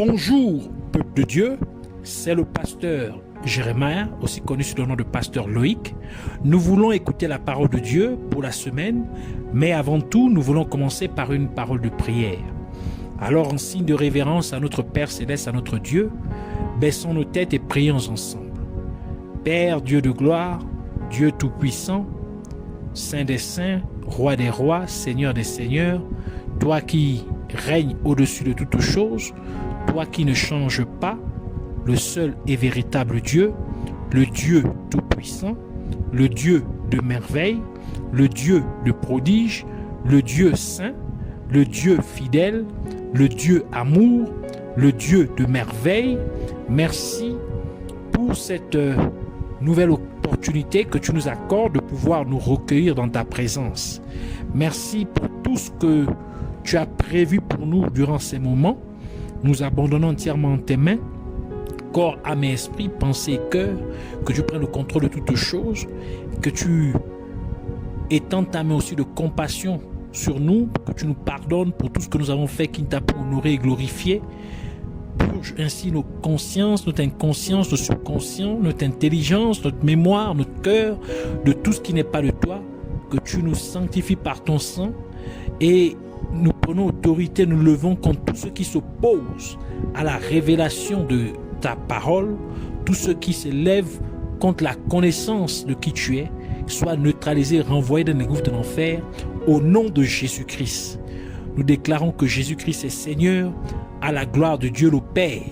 Bonjour, peuple de Dieu, c'est le pasteur Jérémie, aussi connu sous le nom de pasteur Loïc. Nous voulons écouter la parole de Dieu pour la semaine, mais avant tout, nous voulons commencer par une parole de prière. Alors, en signe de révérence à notre Père Céleste, à notre Dieu, baissons nos têtes et prions ensemble. Père, Dieu de gloire, Dieu tout-puissant, Saint des saints, Roi des rois, Seigneur des seigneurs, toi qui règnes au-dessus de toutes choses, toi qui ne changes pas, le seul et véritable Dieu, le Dieu tout-puissant, le Dieu de merveille, le Dieu de prodige, le Dieu saint, le Dieu fidèle, le Dieu amour, le Dieu de merveille. Merci pour cette nouvelle opportunité que tu nous accordes de pouvoir nous recueillir dans ta présence. Merci pour tout ce que tu as prévu pour nous durant ces moments. Nous abandonnons entièrement en tes mains, corps, âme et esprit, pensée et cœur, que tu prennes le contrôle de toutes choses, que tu étends ta main aussi de compassion sur nous, que tu nous pardonnes pour tout ce que nous avons fait qui ne t'a pas honoré et glorifié. Purge ainsi nos consciences, notre inconscience, notre subconscient, notre intelligence, notre mémoire, notre cœur, de tout ce qui n'est pas de toi, que tu nous sanctifies par ton sang et nous prenons autorité, nous levons contre tout ce qui s'oppose à la révélation de ta parole, tout ce qui s'élève contre la connaissance de qui tu es, soit neutralisé, renvoyé dans les gouffres de l'enfer, au nom de Jésus-Christ. Nous déclarons que Jésus-Christ est Seigneur, à la gloire de Dieu le Père,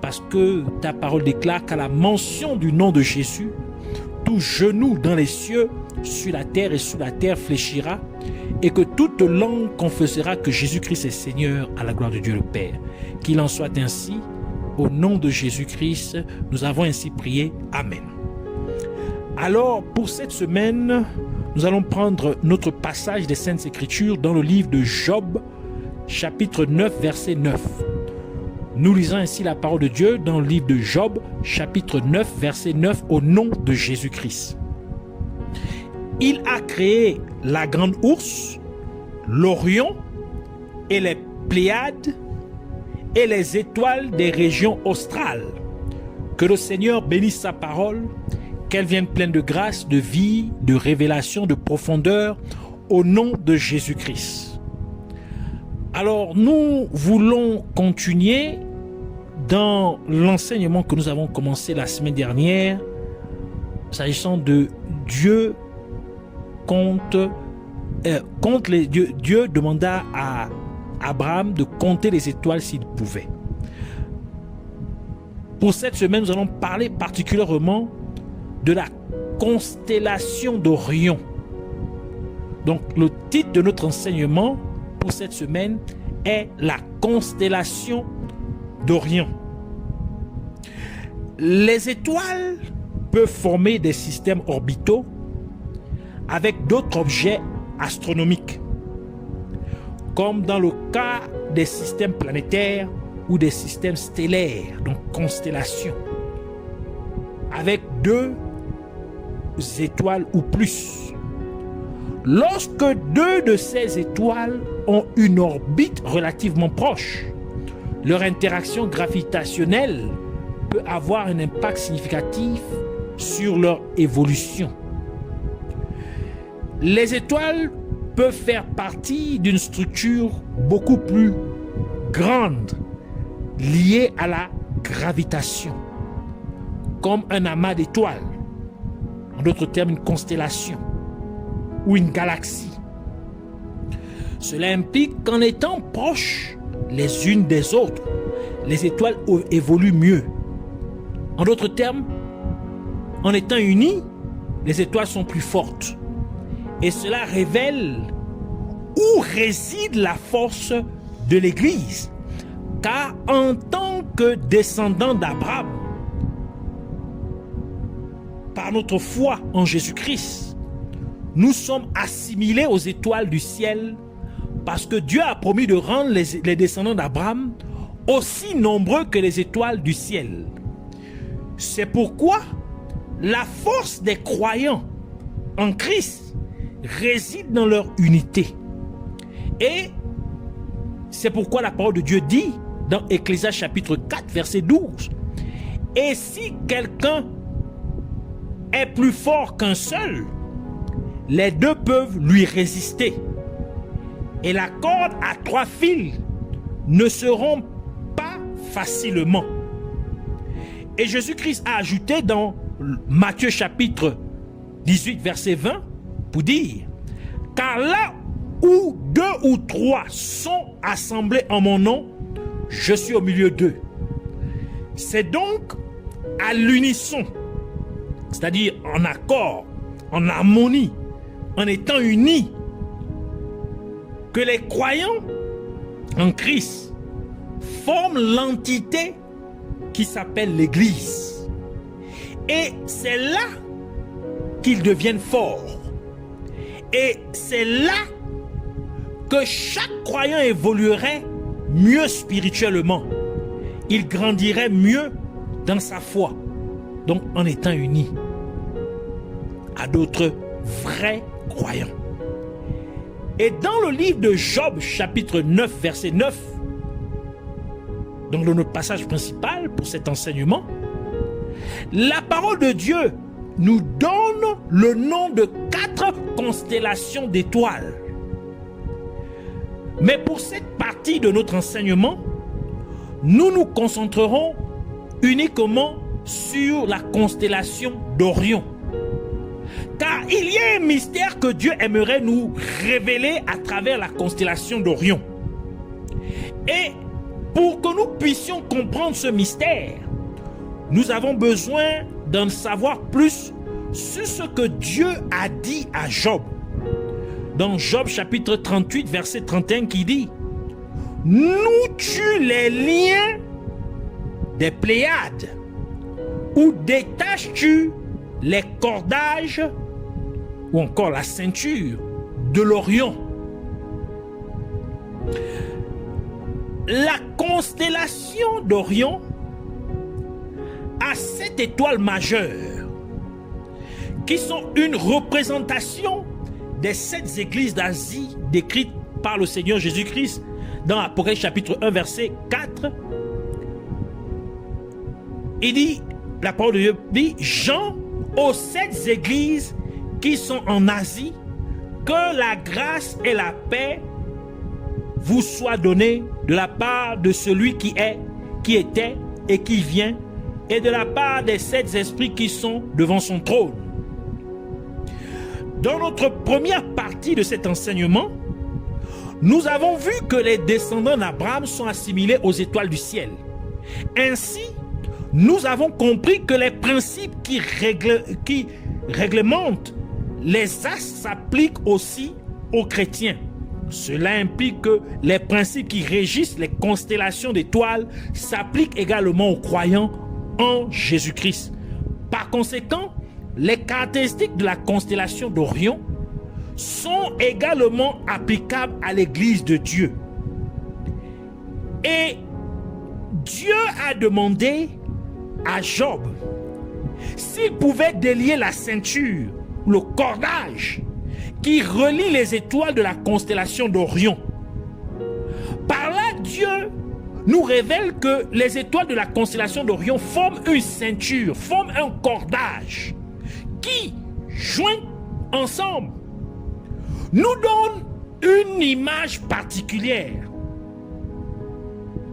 parce que ta parole déclare qu'à la mention du nom de Jésus, tout genou dans les cieux, sur la terre et sous la terre fléchira, et que toute langue confessera que Jésus-Christ est Seigneur, à la gloire de Dieu le Père. Qu'il en soit ainsi, au nom de Jésus-Christ, nous avons ainsi prié. Amen. Alors, pour cette semaine, nous allons prendre notre passage des Saintes Écritures dans le livre de Job, chapitre 9, verset 9. Nous lisons ainsi la parole de Dieu dans le livre de Job, chapitre 9, verset 9, au nom de Jésus-Christ. Il a créé la grande ours, l'Orion et les Pléiades et les étoiles des régions australes. Que le Seigneur bénisse sa parole, qu'elle vienne pleine de grâce, de vie, de révélation, de profondeur, au nom de Jésus-Christ. Alors, nous voulons continuer dans l'enseignement que nous avons commencé la semaine dernière, s'agissant de Dieu Dieu demanda à Abraham de compter les étoiles s'il pouvait. Pour cette semaine, nous allons parler particulièrement de la constellation d'Orion. Donc, le titre de notre enseignement pour cette semaine est la constellation d'Orion. Les étoiles peuvent former des systèmes orbitaux avec d'autres objets astronomiques, comme dans le cas des systèmes planétaires ou des systèmes stellaires, donc constellations, avec 2 étoiles ou plus. Lorsque 2 de ces étoiles ont une orbite relativement proche, leur interaction gravitationnelle peut avoir un impact significatif sur leur évolution. Les étoiles peuvent faire partie d'une structure beaucoup plus grande liée à la gravitation, comme un amas d'étoiles, en d'autres termes une constellation ou une galaxie. Cela implique qu'en étant proches les unes des autres, les étoiles évoluent mieux. En d'autres termes, en étant unies, les étoiles sont plus fortes. Et cela révèle où réside la force de l'Église. Car en tant que descendants d'Abraham, par notre foi en Jésus-Christ, nous sommes assimilés aux étoiles du ciel parce que Dieu a promis de rendre les descendants d'Abraham aussi nombreux que les étoiles du ciel. C'est pourquoi la force des croyants en Christ réside dans leur unité. Et c'est pourquoi la parole de Dieu dit dans Ecclésiaste chapitre 4, verset 12. Et si quelqu'un est plus fort qu'un seul, les deux peuvent lui résister. Et la corde à 3 fils ne se rompt pas facilement. Et Jésus-Christ a ajouté dans Matthieu chapitre 18, verset 20, pour dire, car là où 2 ou 3 sont assemblés en mon nom, je suis au milieu d'eux. C'est donc à l'unisson, c'est-à-dire en accord, en harmonie, en étant unis, que les croyants en Christ forment l'entité qui s'appelle l'Église. Et c'est là qu'ils deviennent forts. Et c'est là que chaque croyant évoluerait mieux spirituellement. Il grandirait mieux dans sa foi. Donc en étant unis à d'autres vrais croyants. Et dans le livre de Job, chapitre 9, verset 9, donc dans notre passage principal pour cet enseignement, la parole de Dieu nous donne le nom de 4 constellations d'étoiles. Mais pour cette partie de notre enseignement, nous nous concentrerons uniquement sur la constellation d'Orion. Car il y a un mystère que Dieu aimerait nous révéler à travers la constellation d'Orion. Et pour que nous puissions comprendre ce mystère, nous avons besoin d'en savoir plus sur ce que Dieu a dit à Job. Dans Job chapitre 38, verset 31 qui dit, « Noues-tu les liens des Pléiades ou détaches-tu les cordages ou encore la ceinture de l'Orion ?» La constellation d'Orion a 7 étoiles majeures qui sont une représentation des 7 églises d'Asie décrites par le Seigneur Jésus-Christ dans Apocalypse chapitre 1 verset 4. Il dit, la parole de Dieu dit, Jean aux 7 églises qui sont en Asie, que la grâce et la paix vous soient données de la part de celui qui est, qui était et qui vient, et de la part des 7 esprits qui sont devant son trône. Dans notre première partie de cet enseignement, nous avons vu que les descendants d'Abraham sont assimilés aux étoiles du ciel. Ainsi, nous avons compris que les principes qui réglementent les astres s'appliquent aussi aux chrétiens. Cela implique que les principes qui régissent les constellations d'étoiles s'appliquent également aux croyants en Jésus-Christ. Par conséquent, les caractéristiques de la constellation d'Orion sont également applicables à l'Église de Dieu. Et Dieu a demandé à Job s'il pouvait délier la ceinture, le cordage qui relie les étoiles de la constellation d'Orion. Par là, Dieu nous révèle que les étoiles de la constellation d'Orion forment une ceinture, forment un cordage qui, joints ensemble, nous donne une image particulière.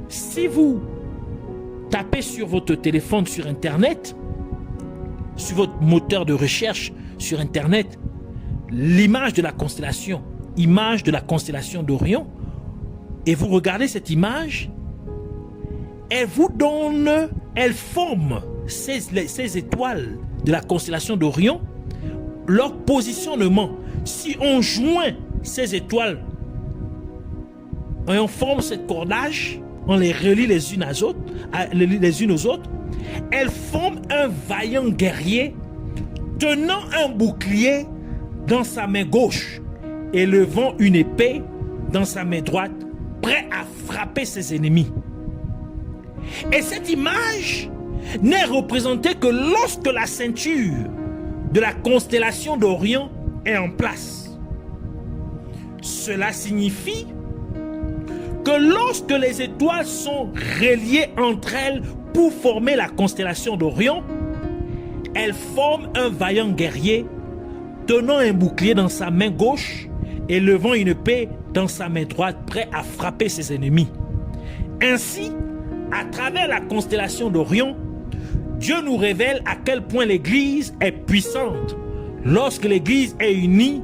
Si vous tapez sur votre téléphone sur Internet, sur votre moteur de recherche sur Internet, l'image de la constellation, image de la constellation d'Orion, et vous regardez cette image, elle vous donne, elle forme ces étoiles de la constellation d'Orion, leur positionnement. Si on joint ces étoiles et on forme cette cordage, on les relie les unes aux autres, elles forment un vaillant guerrier tenant un bouclier dans sa main gauche et levant une épée dans sa main droite, prêt à frapper ses ennemis. Et cette image n'est représentée que lorsque la ceinture de la constellation d'Orion est en place. Cela signifie que lorsque les étoiles sont reliées entre elles pour former la constellation d'Orion, elles forment un vaillant guerrier tenant un bouclier dans sa main gauche et levant une épée dans sa main droite, prêt à frapper ses ennemis. Ainsi, à travers la constellation d'Orion, Dieu nous révèle à quel point l'Église est puissante lorsque l'Église est unie,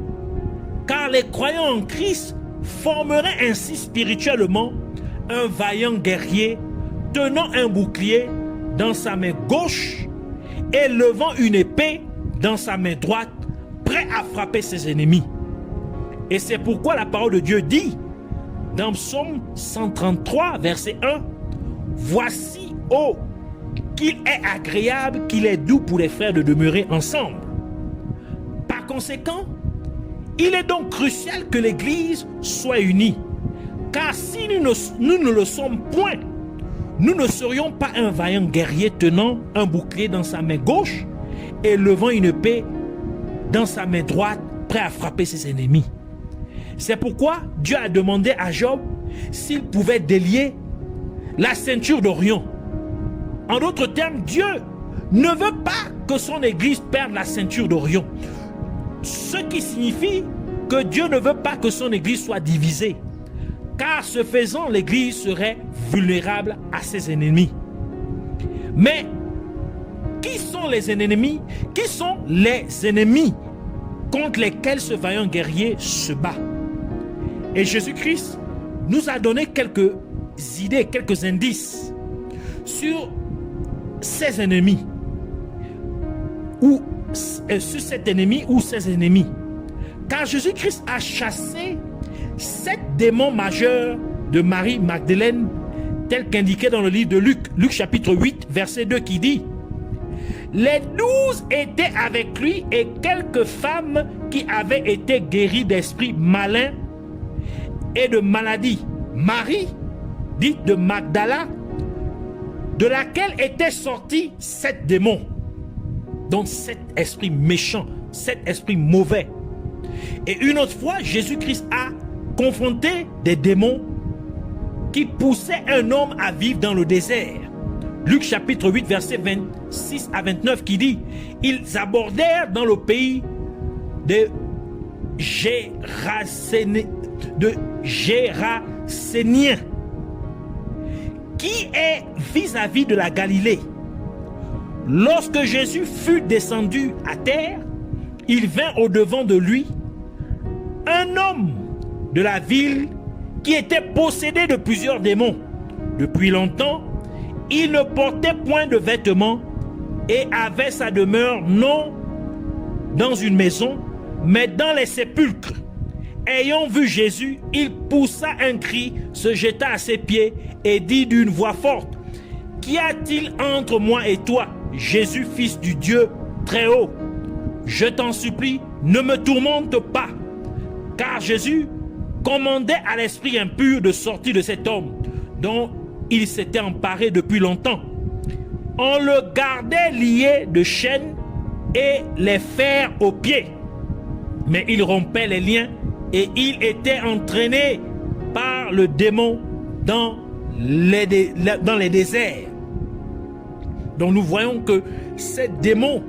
car les croyants en Christ formeraient ainsi spirituellement un vaillant guerrier tenant un bouclier dans sa main gauche et levant une épée dans sa main droite, prêt à frapper ses ennemis. Et c'est pourquoi la parole de Dieu dit dans Psaume 133, verset 1, « Voici, oh, qu'il est agréable, qu'il est doux pour les frères de demeurer ensemble. » Par conséquent, il est donc crucial que l'Église soit unie, car si nous ne le sommes point, nous ne serions pas un vaillant guerrier tenant un bouclier dans sa main gauche et levant une épée dans sa main droite, prêt à frapper ses ennemis. C'est pourquoi Dieu a demandé à Job s'il pouvait délier la ceinture d'Orion. En d'autres termes, Dieu ne veut pas que son Église perde la ceinture d'Orion. Ce qui signifie que Dieu ne veut pas que son Église soit divisée. Car ce faisant, l'Église serait vulnérable à ses ennemis. Mais qui sont les ennemis? Qui sont les ennemis contre lesquels ce vaillant guerrier se bat? Et Jésus-Christ nous a donné quelques idées, quelques indices sur ses ennemis, ou sur cet ennemi ou ses ennemis. Car Jésus-Christ a chassé 7 démons majeurs de Marie Magdeleine, tel qu'indiqué dans le livre de Luc, Luc chapitre 8, verset 2 qui dit: les 12 étaient avec lui et quelques femmes qui avaient été guéries d'esprits malins et de maladies. Marie, dite de Magdala, de laquelle étaient sortis 7 démons. Donc 7 esprits méchants, 7 esprits mauvais. Et une autre fois, Jésus-Christ a confronté des démons qui poussaient un homme à vivre dans le désert. Luc chapitre 8, verset 26 à 29 qui dit: ils abordèrent dans le pays de Géraséniens, qui est vis-à-vis de la Galilée. Lorsque Jésus fut descendu à terre, il vint au-devant de lui un homme de la ville qui était possédé de plusieurs démons. Depuis longtemps, il ne portait point de vêtements et avait sa demeure non dans une maison, mais dans les sépulcres. Ayant vu Jésus, il poussa un cri, se jeta à ses pieds et dit d'une voix forte: qu'y a-t-il entre moi et toi, Jésus, fils du Dieu très haut? Je t'en supplie, ne me tourmente pas. Car Jésus commandait à l'esprit impur de sortir de cet homme, dont il s'était emparé depuis longtemps. On le gardait lié de chaînes et les fers aux pieds. Mais il rompait les liens et il était entraîné par le démon dans les déserts. Donc nous voyons que ces démons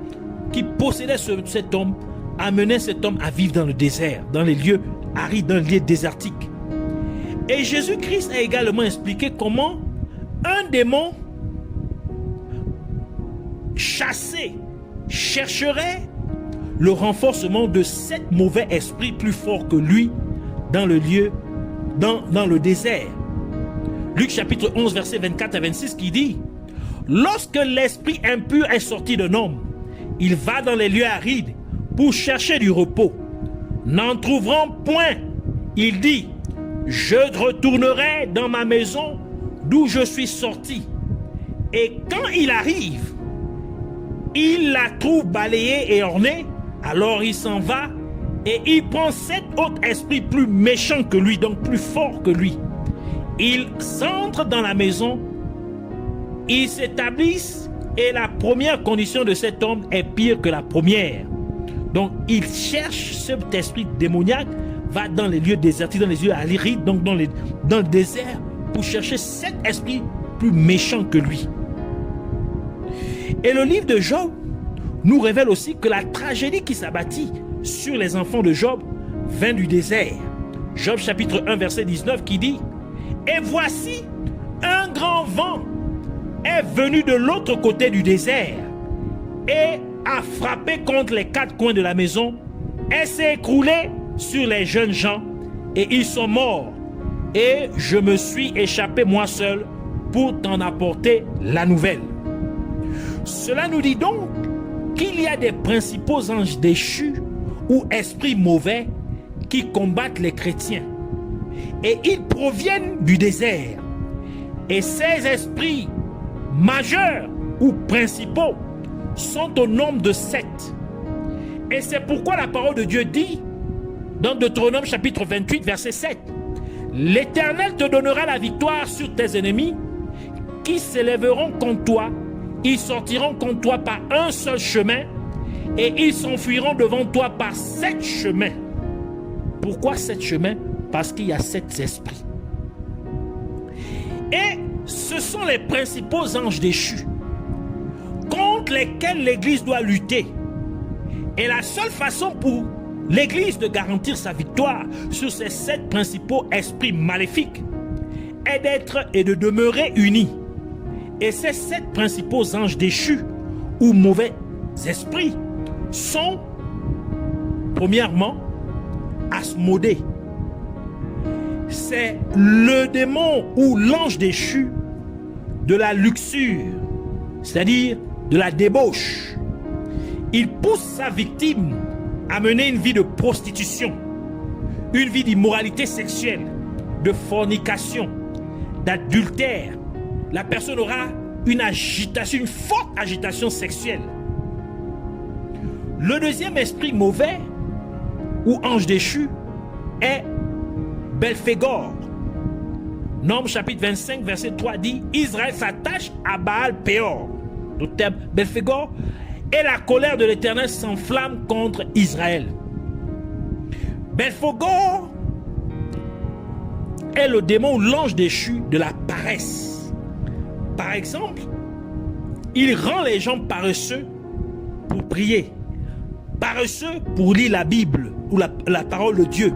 qui possédaient cet homme amenaient cet homme à vivre dans le désert, dans les lieux arides, dans les lieux désertiques. Et Jésus-Christ a également expliqué comment un démon chassé chercherait le renforcement de 7 mauvais esprits plus forts que lui dans le lieu, dans le désert. Luc chapitre 11 verset 24 à 26 qui dit: lorsque l'esprit impur est sorti d'un homme, il va dans les lieux arides pour chercher du repos. N'en trouvant point, il dit: je retournerai dans ma maison d'où je suis sorti. Et quand il arrive, il la trouve balayée et ornée. Alors il s'en va et il prend 7 autres esprits plus méchants que lui, donc plus forts que lui. Ils entrent dans la maison, ils s'établissent et la première condition de cet homme est pire que la première. Donc il cherche cet esprit démoniaque va dans les lieux désertiques, dans les lieux arides, donc dans le désert, pour chercher 7 esprits plus méchants que lui. Et le livre de Job nous révèle aussi que la tragédie qui s'abattit sur les enfants de Job vint du désert. Job chapitre 1 verset 19 qui dit « Et voici, un grand vent est venu de l'autre côté du désert et a frappé contre les 4 coins de la maison et s'est écroulé sur les jeunes gens et ils sont morts. Et je me suis échappé moi seul pour t'en apporter la nouvelle. » Cela nous dit donc qu'il y a des principaux anges déchus ou esprits mauvais qui combattent les chrétiens. Et ils proviennent du désert. Et ces esprits majeurs ou principaux sont au nombre de 7. Et c'est pourquoi la parole de Dieu dit dans Deutéronome chapitre 28 verset 7 « L'Éternel te donnera la victoire sur tes ennemis qui s'élèveront contre toi. Ils sortiront contre toi par un seul chemin et ils s'enfuiront devant toi par 7 chemins. » Pourquoi 7 chemins? Parce qu'il y a 7 esprits. Et ce sont les principaux anges déchus contre lesquels l'Église doit lutter. Et la seule façon pour l'Église de garantir sa victoire sur ces 7 principaux esprits maléfiques est d'être et de demeurer unis. Et ces 7 principaux anges déchus ou mauvais esprits sont, premièrement, Asmodée. C'est le démon ou l'ange déchu de la luxure, c'est-à-dire de la débauche. Il pousse sa victime à mener une vie de prostitution, une vie d'immoralité sexuelle, de fornication, d'adultère. La personne aura une agitation, une forte agitation sexuelle. Le deuxième esprit mauvais ou ange déchu est Belphégor. Nombre chapitre 25 verset 3 dit « Israël s'attache à Baal Péor ». Le terme Belphégor, et la colère de l'Éternel s'enflamme contre Israël. Belphégor est le démon ou l'ange déchu de la paresse. Par exemple, il rend les gens paresseux pour prier, paresseux pour lire la Bible ou la parole de Dieu,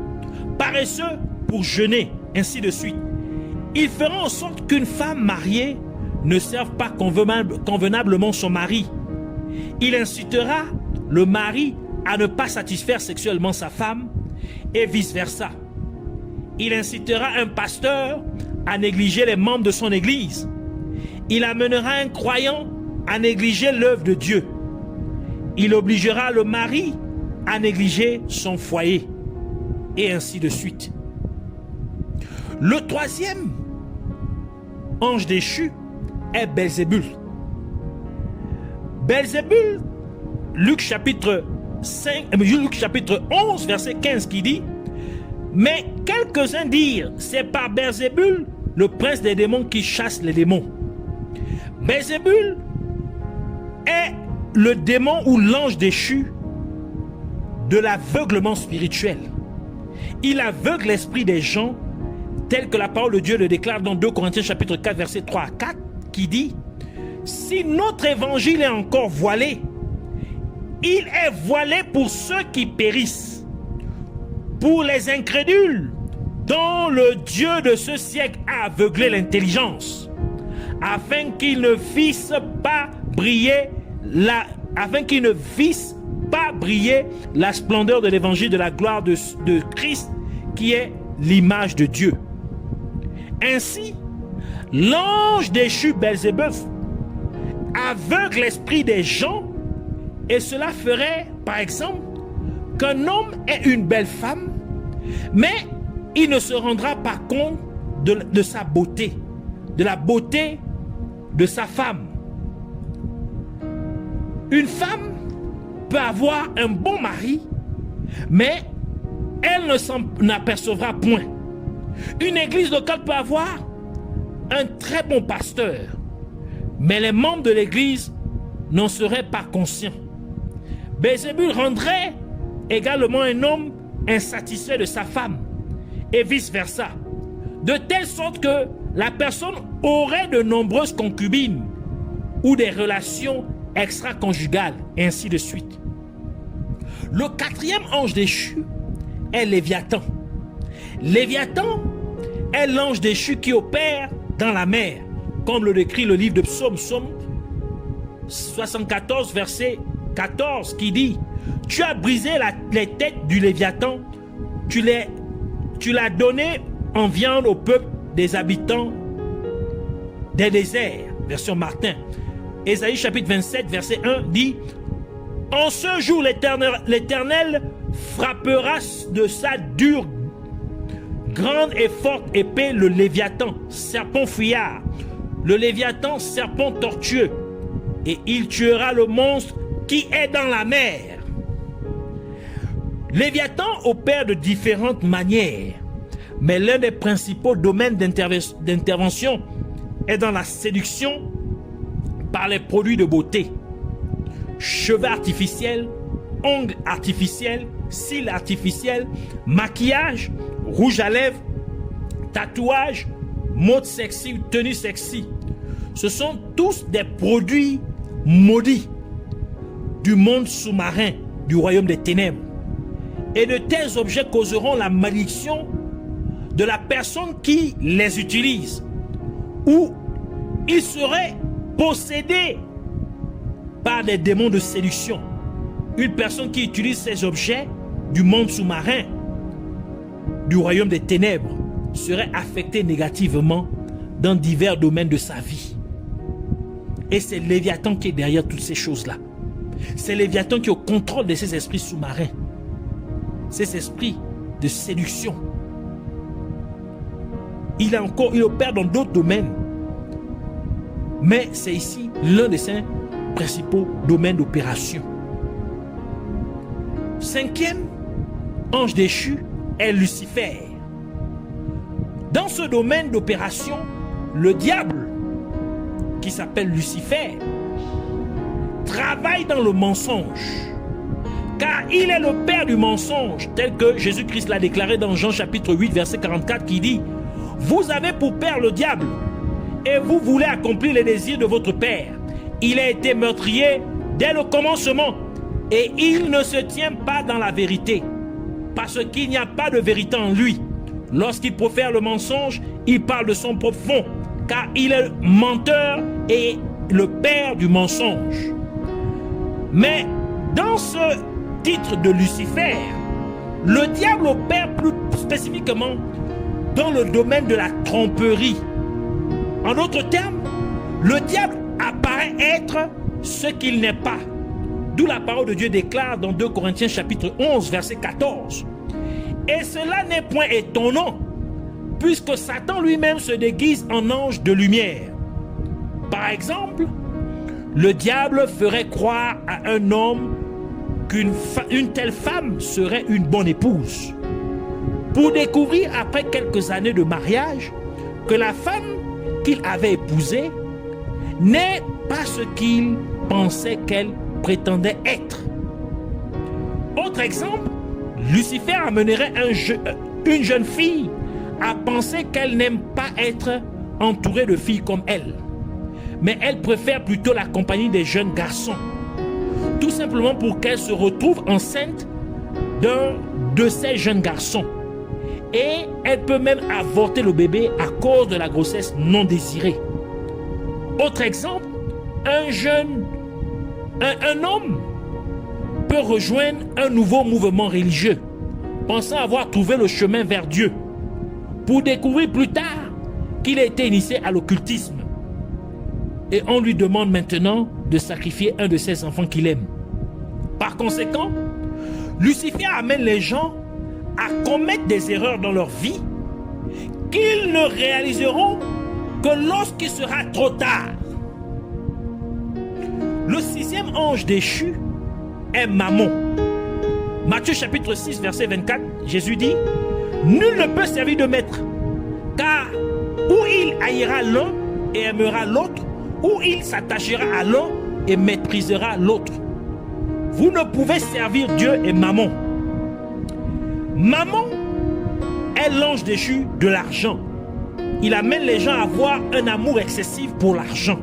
paresseux pour jeûner, ainsi de suite. Il fera en sorte qu'une femme mariée ne serve pas convenablement son mari. Il incitera le mari à ne pas satisfaire sexuellement sa femme et vice-versa. Il incitera un pasteur à négliger les membres de son église. Il amènera un croyant à négliger l'œuvre de Dieu. Il obligera le mari à négliger son foyer et ainsi de suite. Le troisième ange déchu est Belzébul. Belzébul, Luc chapitre 11 verset 15 qui dit « Mais quelques-uns dirent, c'est par Belzébul, le prince des démons, qui chasse les démons. » Belzébul est le démon ou l'ange déchu de l'aveuglement spirituel. Il aveugle l'esprit des gens tel que la parole de Dieu le déclare dans 2 Corinthiens chapitre 4 verset 3 à 4 qui dit « Si notre évangile est encore voilé, il est voilé pour ceux qui périssent, pour les incrédules dont le Dieu de ce siècle a aveuglé l'intelligence, afin qu'ils ne vissent pas briller la splendeur de l'évangile de la gloire de Christ qui est l'image de Dieu. » Ainsi, l'ange déchu Belzébul aveugle l'esprit des gens et cela ferait, par exemple, qu'un homme ait une belle femme, mais il ne se rendra pas compte de sa beauté, de la beauté de sa femme. Une femme peut avoir un bon mari, mais elle ne s'en apercevra point. Une église locale peut avoir un très bon pasteur, mais les membres de l'église n'en seraient pas conscients. Belzébul rendrait également un homme insatisfait de sa femme et vice-versa. De telle sorte que la personne aurait de nombreuses concubines ou des relations extra-conjugales, et ainsi de suite. Le quatrième ange déchu est Léviathan. Léviathan est l'ange déchu qui opère dans la mer, comme le décrit le livre de Psaume 74, verset 14, qui dit: tu as brisé les têtes du Léviathan, tu l'as donné en viande au peuple des habitants des déserts. Version Martin. Ésaïe chapitre 27, verset 1 dit: en ce jour, l'Éternel frappera de sa dure, grande et forte épée le Léviathan, serpent fuyard, le Léviathan, serpent tortueux, et il tuera le monstre qui est dans la mer. Léviathan opère de différentes manières, mais l'un des principaux domaines d'intervention est dans la séduction par les produits de beauté. Cheveux artificiels, ongles artificiels, cils artificiels, maquillage, rouge à lèvres, tatouage, mode sexy ou tenue sexy. Ce sont tous des produits maudits du monde sous-marin, du royaume des ténèbres. Et de tels objets causeront la malédiction de la personne qui les utilise, ou il serait possédé par des démons de séduction. Une personne qui utilise ces objets du monde sous-marin, du royaume des ténèbres, serait affectée négativement dans divers domaines de sa vie. Et c'est Léviathan qui est derrière toutes ces choses-là. C'est Léviathan qui est au contrôle de ces esprits sous-marins, ces esprits de séduction. Il opère dans d'autres domaines, mais c'est ici l'un de ses principaux domaines d'opération. Cinquième ange déchu est Lucifer. Dans ce domaine d'opération, le diable, qui s'appelle Lucifer, travaille dans le mensonge, car il est le père du mensonge, tel que Jésus-Christ l'a déclaré dans Jean chapitre 8, verset 44, qui dit: vous avez pour père le diable, et vous voulez accomplir les désirs de votre père. Il a été meurtrier dès le commencement, et il ne se tient pas dans la vérité, parce qu'il n'y a pas de vérité en lui. Lorsqu'il profère le mensonge, il parle de son propre fond, car il est menteur et le père du mensonge. Mais dans ce titre de Lucifer, le diable opère plus spécifiquement dans le domaine de la tromperie. En d'autres termes, le diable apparaît être ce qu'il n'est pas. D'où la parole de Dieu déclare dans 2 Corinthiens chapitre 11, verset 14. Et cela n'est point étonnant, puisque Satan lui-même se déguise en ange de lumière. Par exemple, le diable ferait croire à un homme qu'une telle femme serait une bonne épouse, pour découvrir après quelques années de mariage que la femme qu'il avait épousée n'est pas ce qu'il pensait qu'elle prétendait être. Autre exemple, Lucifer amènerait une jeune fille à penser qu'elle n'aime pas être entourée de filles comme elle, mais elle préfère plutôt la compagnie des jeunes garçons, tout simplement pour qu'elle se retrouve enceinte d'un de ces jeunes garçons. Et elle peut même avorter le bébé à cause de la grossesse non désirée. Autre exemple, un homme peut rejoindre un nouveau mouvement religieux, pensant avoir trouvé le chemin vers Dieu, pour découvrir plus tard qu'il a été initié à l'occultisme. Et on lui demande maintenant de sacrifier un de ses enfants qu'il aime. Par conséquent, Lucifer amène les gens à commettre des erreurs dans leur vie qu'ils ne réaliseront que lorsqu'il sera trop tard. Le sixième ange déchu est Mammon. Matthieu chapitre 6, verset 24, Jésus dit: nul ne peut servir de maître, car ou il haïra l'un et aimera l'autre, ou il s'attachera à l'un et méprisera l'autre. Vous ne pouvez servir Dieu et Mammon. Mammon est l'ange déchu de l'argent. Il amène les gens à avoir un amour excessif pour l'argent.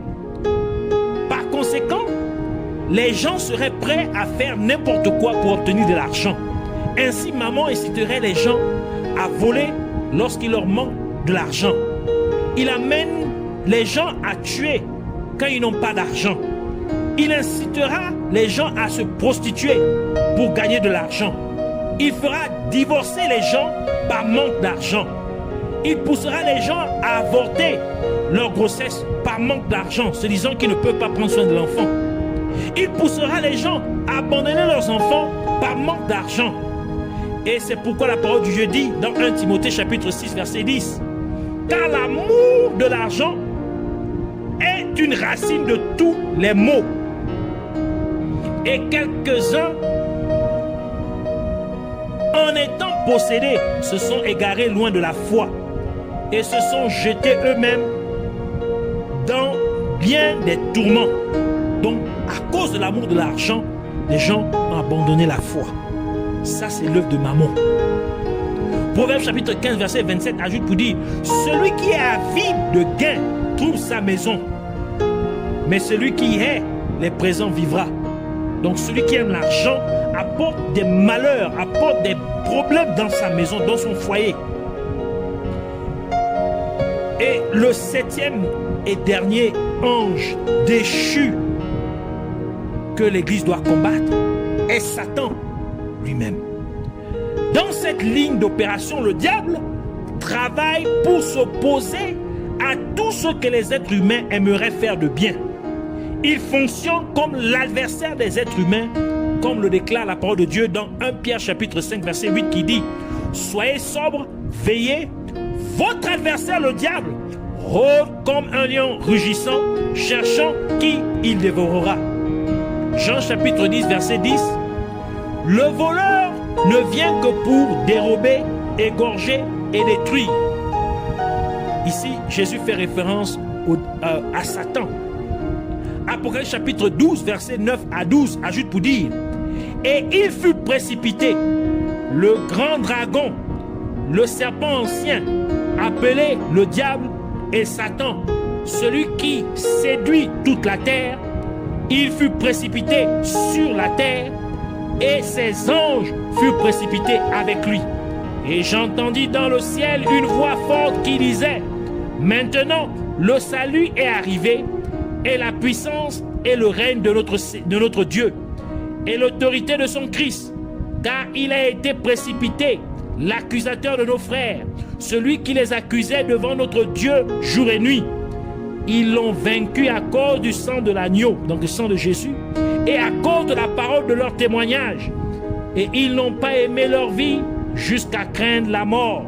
Par conséquent, les gens seraient prêts à faire n'importe quoi pour obtenir de l'argent. Ainsi, Mammon inciterait les gens à voler lorsqu'il leur manque de l'argent. Il amène les gens à tuer quand ils n'ont pas d'argent. Il incitera les gens à se prostituer pour gagner de l'argent. Il fera divorcer les gens par manque d'argent. Il poussera les gens à avorter leur grossesse par manque d'argent, se disant qu'ils ne peuvent pas prendre soin de l'enfant. Il poussera les gens à abandonner leurs enfants par manque d'argent. Et c'est pourquoi la parole du Dieu dit dans 1 Timothée chapitre 6 verset 10, car l'amour de l'argent est une racine de tous les maux. Et quelques-uns, en étant possédés, se sont égarés loin de la foi et se sont jetés eux-mêmes dans bien des tourments. Donc, à cause de l'amour de l'argent, les gens ont abandonné la foi. Ça, c'est l'œuvre de Mammon. Proverbe chapitre 15, verset 27 ajoute pour dire, celui qui est avide de gain trouve sa maison, mais celui qui hait les présents vivra. Donc, celui qui aime l'argent apporte des malheurs, apporte des problèmes dans sa maison, dans son foyer. Et le septième et dernier ange déchu que l'Église doit combattre est Satan lui-même. Dans cette ligne d'opération, le diable travaille pour s'opposer à tout ce que les êtres humains aimeraient faire de bien. Il fonctionne comme l'adversaire des êtres humains, comme le déclare la parole de Dieu dans 1 Pierre chapitre 5 verset 8 qui dit « Soyez sobres, veillez, votre adversaire le diable rôde comme un lion rugissant, cherchant qui il dévorera. » Jean chapitre 10 verset 10 « Le voleur ne vient que pour dérober, égorger et détruire. » Ici, Jésus fait référence à Satan. Apocalypse chapitre 12, verset 9 à 12 ajoute pour dire « Et il fut précipité, le grand dragon, le serpent ancien, appelé le diable et Satan, celui qui séduit toute la terre. Il fut précipité sur la terre, et ses anges furent précipités avec lui. Et j'entendis dans le ciel une voix forte qui disait « Maintenant, le salut est arrivé, et la puissance et le règne de notre Dieu, et l'autorité de son Christ, car il a été précipité, l'accusateur de nos frères, celui qui les accusait devant notre Dieu jour et nuit. Ils l'ont vaincu à cause du sang de l'agneau, donc le sang de Jésus, et à cause de la parole de leur témoignage. Et ils n'ont pas aimé leur vie jusqu'à craindre la mort.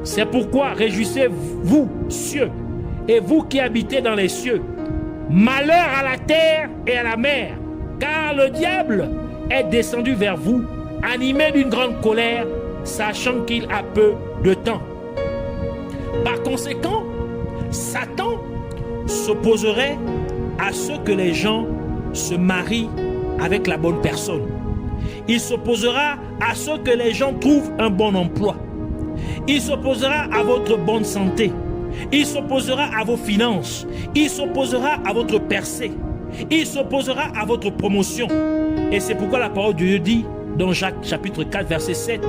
C'est pourquoi réjouissez-vous, cieux, et vous qui habitez dans les cieux. Malheur à la terre et à la mer, car le diable est descendu vers vous, animé d'une grande colère, sachant qu'il a peu de temps. Par conséquent, Satan s'opposerait à ce que les gens se marient avec la bonne personne. Il s'opposera à ce que les gens trouvent un bon emploi. Il s'opposera à votre bonne santé. Il s'opposera à vos finances. Il s'opposera à votre percée. Il s'opposera à votre promotion. Et c'est pourquoi la parole de Dieu dit dans Jacques chapitre 4 verset 7,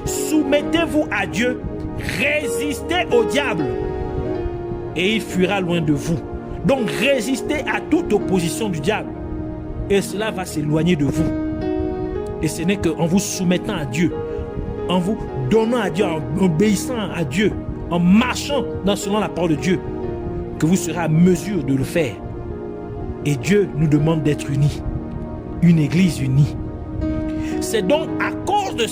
soumettez-vous à Dieu, résistez au diable et il fuira loin de vous. Donc résistez à toute opposition du diable et cela va s'éloigner de vous. Et ce n'est qu'en vous soumettant à Dieu, en vous donnant à Dieu, en obéissant à Dieu, en marchant selon la parole de Dieu, que vous serez à mesure de le faire. Et Dieu nous demande d'être unis, une église unie. C'est donc à cause de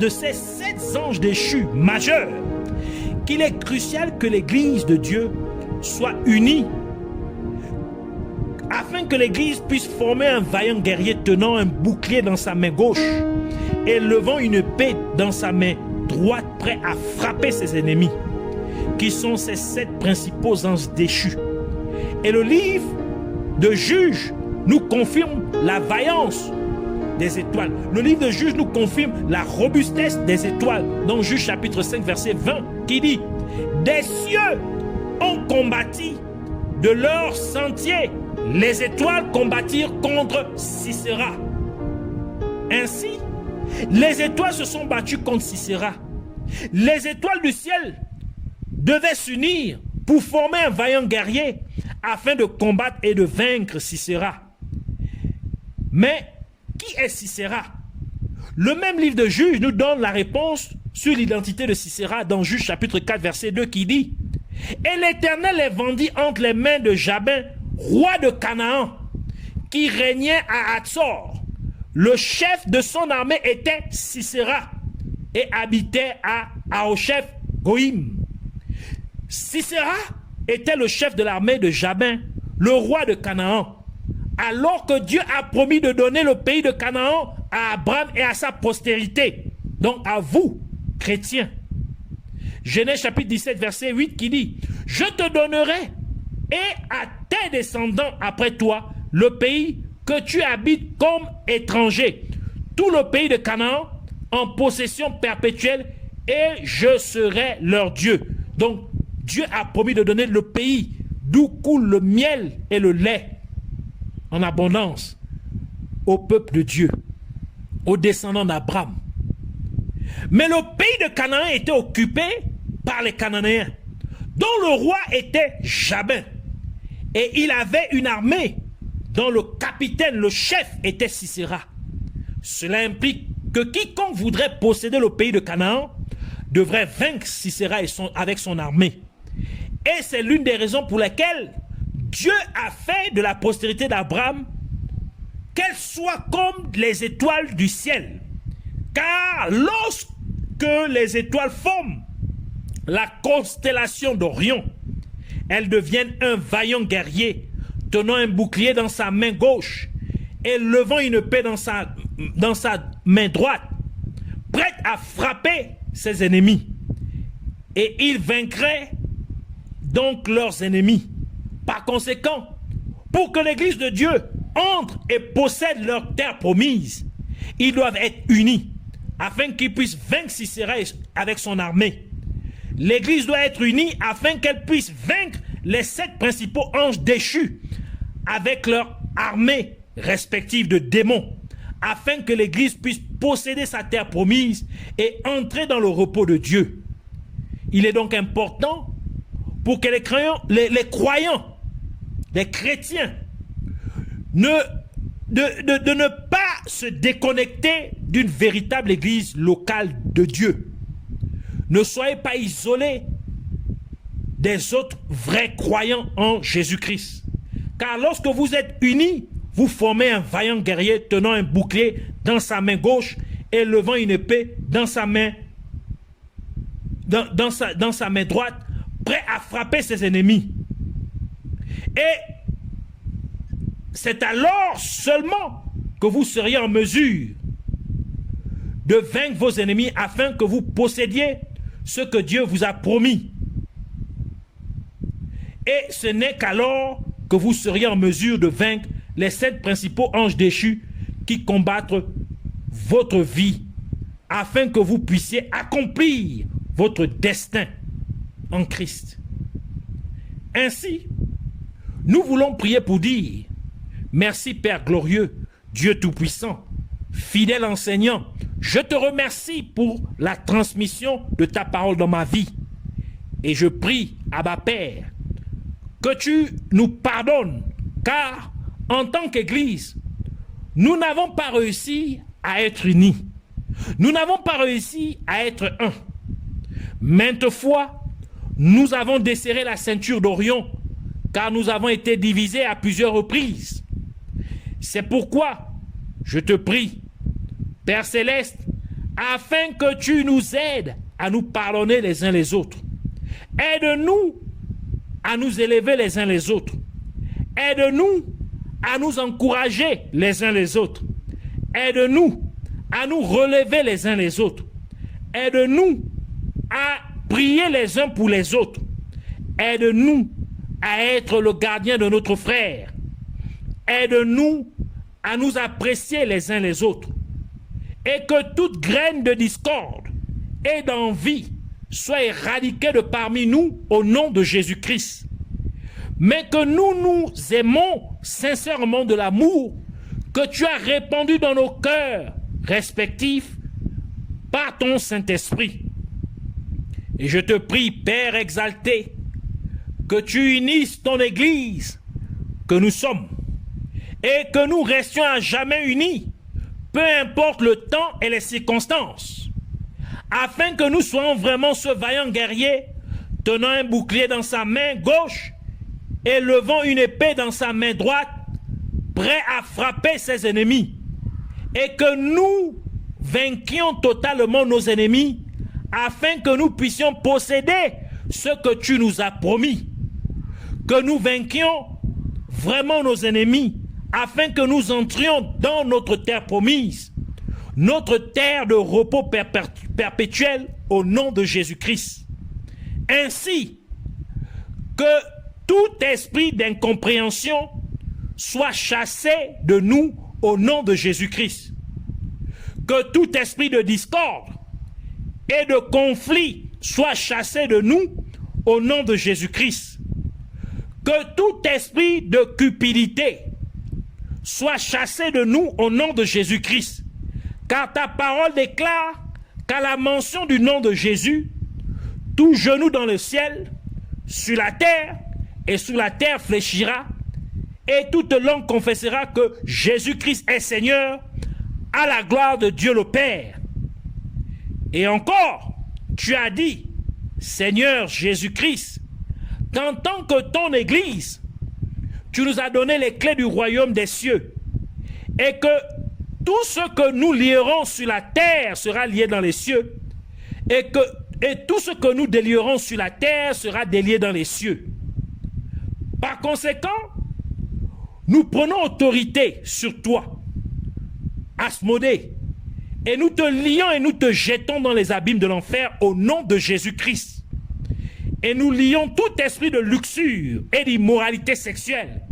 ces 7 anges déchus majeurs qu'il est crucial que l'église de Dieu soit unie, afin que l'église puisse former un vaillant guerrier tenant un bouclier dans sa main gauche et levant une épée dans sa main droite, prêt à frapper ses ennemis, qui sont ces 7 principaux anges déchus. Et le livre de Juges nous confirme la vaillance des étoiles. Le livre de Juges nous confirme la robustesse des étoiles dans Juges chapitre 5 verset 20 qui dit « Des cieux ont combattu de leur sentier. Les étoiles combattirent contre Sisera. » Ainsi, les étoiles se sont battues contre Sisera. Les étoiles du ciel devaient s'unir pour former un vaillant guerrier afin de combattre et de vaincre Sisera. Mais qui est Sisera? Le même livre de Juges nous donne la réponse sur l'identité de Sisera dans Juges chapitre 4 verset 2 qui dit « Et l'Éternel les vendit entre les mains de Jabin, roi de Canaan, qui régnait à Hatzor. Le chef de son armée était Sisera et habitait à Aosheth Goïm. » Sisera était le chef de l'armée de Jabin, le roi de Canaan, alors que Dieu a promis de donner le pays de Canaan à Abraham et à sa postérité, donc à vous, chrétiens. Genèse chapitre 17, verset 8 qui dit « Je te donnerai et à tes descendants après toi le pays que tu habites comme étranger, tout le pays de Canaan en possession perpétuelle, et je serai leur Dieu. » Donc, Dieu a promis de donner le pays d'où coule le miel et le lait en abondance au peuple de Dieu, aux descendants d'Abraham. Mais le pays de Canaan était occupé par les Cananéens, dont le roi était Jabin. Et il avait une armée dont le capitaine, le chef, était Sisera. Cela implique que quiconque voudrait posséder le pays de Canaan devrait vaincre Sisera avec son armée. Et c'est l'une des raisons pour lesquelles Dieu a fait de la postérité d'Abraham qu'elle soit comme les étoiles du ciel. Car lorsque les étoiles forment la constellation d'Orion, elles deviennent un vaillant guerrier tenant un bouclier dans sa main gauche et levant une épée dans sa main droite, prête à frapper ses ennemis. Et il vaincrait donc leurs ennemis. Par conséquent, pour que l'Église de Dieu entre et possède leur terre promise, ils doivent être unis afin qu'ils puissent vaincre Sisera avec son armée. L'Église doit être unie afin qu'elle puisse vaincre les 7 principaux anges déchus avec leur armée respective de démons, afin que l'Église puisse posséder sa terre promise et entrer dans le repos de Dieu. Il est donc important pour que les croyants, les chrétiens, de ne pas se déconnecter d'une véritable église locale de Dieu. Ne soyez pas isolés des autres vrais croyants en Jésus-Christ. Car lorsque vous êtes unis, vous formez un vaillant guerrier tenant un bouclier dans sa main gauche et levant une épée dans sa main, dans sa main droite, prêt à frapper ses ennemis. Et c'est alors seulement que vous seriez en mesure de vaincre vos ennemis afin que vous possédiez ce que Dieu vous a promis. Et ce n'est qu'alors que vous seriez en mesure de vaincre les 7 principaux anges déchus qui combattent votre vie afin que vous puissiez accomplir votre destin en Christ. Ainsi, nous voulons prier pour dire: merci Père glorieux, Dieu tout-puissant, fidèle enseignant, je te remercie pour la transmission de ta parole dans ma vie. Et je prie, Abba Père, que tu nous pardonnes, car en tant qu'Église, nous n'avons pas réussi à être unis. Nous n'avons pas réussi à être un. Maintes fois, nous avons desserré la ceinture d'Orion, car nous avons été divisés à plusieurs reprises. C'est pourquoi je te prie, Père Céleste, afin que tu nous aides à nous pardonner les uns les autres. Aide-nous à nous élever les uns les autres. Aide-nous à nous encourager les uns les autres. Aide-nous à nous relever les uns les autres. Aide-nous à prier les uns pour les autres. Aide-nous à être le gardien de notre frère. Aide-nous à nous apprécier les uns les autres, et que toute graine de discorde et d'envie soit éradiquée de parmi nous au nom de Jésus-Christ. Mais que nous nous aimons sincèrement de l'amour que tu as répandu dans nos cœurs respectifs par ton Saint-Esprit. Et je te prie, Père exalté, que tu unisses ton Église que nous sommes et que nous restions à jamais unis, peu importe le temps et les circonstances, afin que nous soyons vraiment ce vaillant guerrier tenant un bouclier dans sa main gauche et levant une épée dans sa main droite, prêt à frapper ses ennemis, et que nous vainquions totalement nos ennemis, afin que nous puissions posséder ce que tu nous as promis, que nous vainquions vraiment nos ennemis, afin que nous entrions dans notre terre promise, notre terre de repos perpétuel au nom de Jésus-Christ. Ainsi que tout esprit d'incompréhension soit chassé de nous au nom de Jésus-Christ. Que tout esprit de discorde et de conflit soit chassé de nous au nom de Jésus-Christ. Que tout esprit de cupidité soit chassé de nous au nom de Jésus-Christ. Car ta parole déclare qu'à la mention du nom de Jésus, tout genou dans le ciel, sur la terre et sous la terre fléchira, et toute langue confessera que Jésus-Christ est Seigneur, à la gloire de Dieu le Père. Et encore, tu as dit, Seigneur Jésus-Christ, qu'en tant que ton Église, tu nous as donné les clés du royaume des cieux, et que tout ce que nous lierons sur la terre sera lié dans les cieux, et tout ce que nous délierons sur la terre sera délié dans les cieux. Par conséquent, nous prenons autorité sur toi, Asmodée, et nous te lions et nous te jetons dans les abîmes de l'enfer au nom de Jésus-Christ. Et nous lions tout esprit de luxure et d'immoralité sexuelle,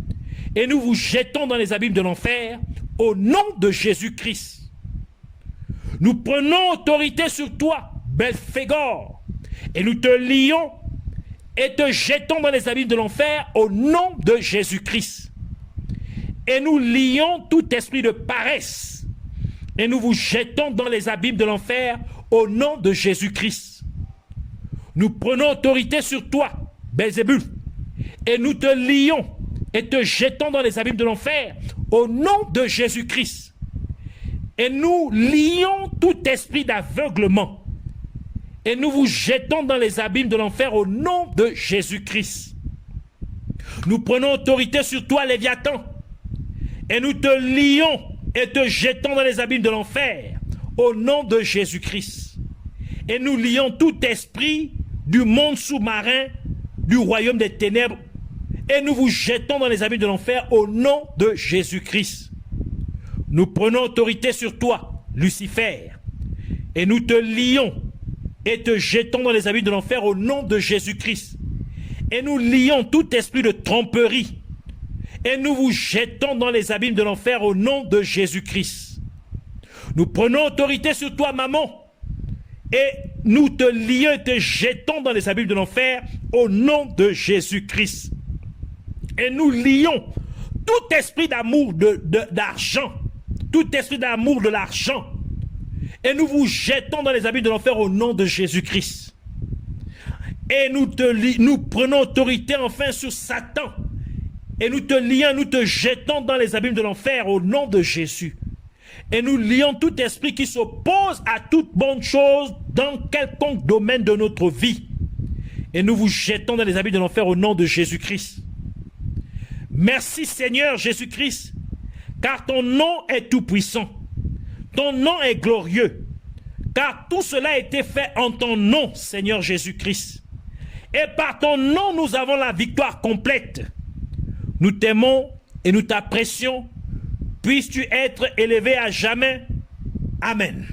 et nous vous jetons dans les abîmes de l'enfer au nom de Jésus-Christ. Nous prenons autorité sur toi, Belphégor, et nous te lions et te jetons dans les abîmes de l'enfer au nom de Jésus-Christ. Et nous lions tout esprit de paresse, et nous vous jetons dans les abîmes de l'enfer au nom de Jésus-Christ. Nous prenons autorité sur toi, Belzébul, et nous te lions et te jetons dans les abîmes de l'enfer au nom de Jésus-Christ. Et nous lions tout esprit d'aveuglement, et nous vous jetons dans les abîmes de l'enfer au nom de Jésus-Christ. Nous prenons autorité sur toi, Léviathan, et nous te lions et te jetons dans les abîmes de l'enfer au nom de Jésus-Christ. Et nous lions tout esprit du monde sous-marin, du royaume des ténèbres, et nous vous jetons dans les abîmes de l'enfer au nom de Jésus-Christ. Nous prenons autorité sur toi, Lucifer, et nous te lions et te jetons dans les abîmes de l'enfer au nom de Jésus-Christ. Et nous lions tout esprit de tromperie, et nous vous jetons dans les abîmes de l'enfer au nom de Jésus-Christ. Nous prenons autorité sur toi, Mammon, et nous te lions et te jetons dans les abîmes de l'enfer au nom de Jésus-Christ. Et nous lions tout esprit d'amour d'argent, tout esprit d'amour de l'argent, et nous vous jetons dans les abîmes de l'enfer au nom de Jésus-Christ. Et nous prenons autorité enfin sur Satan, et nous te lions, nous te jetons dans les abîmes de l'enfer au nom de Jésus. Et nous lions tout esprit qui s'oppose à toute bonne chose dans quelconque domaine de notre vie. Et nous vous jetons dans les abîmes de l'enfer au nom de Jésus-Christ. Merci Seigneur Jésus-Christ, car ton nom est tout puissant. Ton nom est glorieux, car tout cela a été fait en ton nom, Seigneur Jésus-Christ. Et par ton nom, nous avons la victoire complète. Nous t'aimons et nous t'apprécions. Puisses-tu être élevé à jamais. Amen.